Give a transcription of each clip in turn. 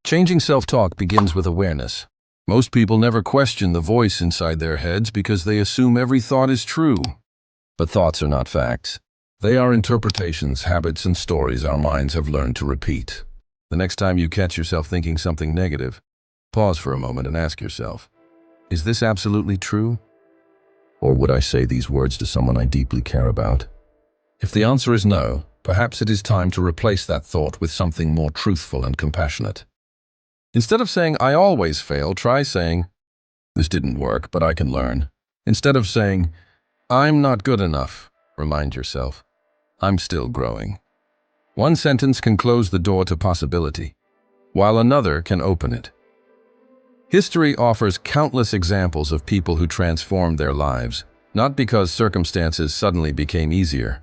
Changing self-talk begins with awareness. Most people never question the voice inside their heads because they assume every thought is true. But thoughts are not facts. They are interpretations, habits, and stories our minds have learned to repeat. The next time you catch yourself thinking something negative, pause for a moment and ask yourself, is this absolutely true? Or would I say these words to someone I deeply care about? If the answer is no, perhaps it is time to replace that thought with something more truthful and compassionate. Instead of saying, I always fail, try saying, this didn't work, but I can learn. Instead of saying, I'm not good enough, remind yourself, I'm still growing. One sentence can close the door to possibility, while another can open it. History offers countless examples of people who transformed their lives, not because circumstances suddenly became easier,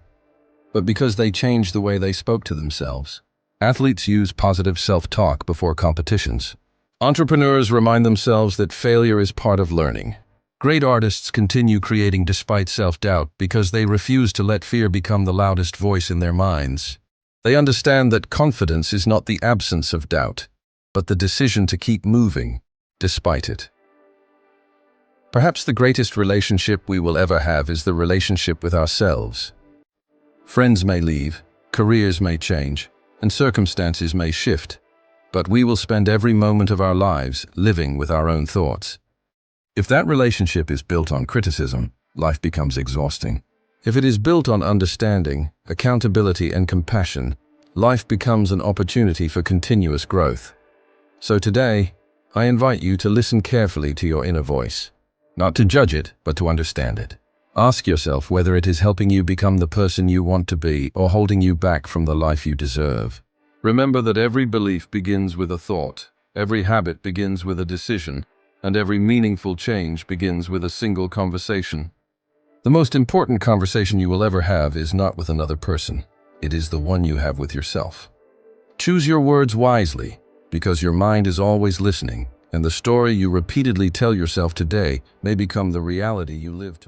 but because they changed the way they spoke to themselves. Athletes use positive self-talk before competitions. Entrepreneurs remind themselves that failure is part of learning. Great artists continue creating despite self-doubt because they refuse to let fear become the loudest voice in their minds. They understand that confidence is not the absence of doubt, but the decision to keep moving despite it. Perhaps the greatest relationship we will ever have is the relationship with ourselves. Friends may leave, careers may change, and circumstances may shift, but we will spend every moment of our lives living with our own thoughts. If that relationship is built on criticism, life becomes exhausting. If it is built on understanding, accountability, and compassion, life becomes an opportunity for continuous growth. So today, I invite you to listen carefully to your inner voice. Not to judge it, but to understand it. Ask yourself whether it is helping you become the person you want to be or holding you back from the life you deserve. Remember that every belief begins with a thought, every habit begins with a decision, and every meaningful change begins with a single conversation. The most important conversation you will ever have is not with another person. It is the one you have with yourself. Choose your words wisely, because your mind is always listening, and the story you repeatedly tell yourself today may become the reality you live to.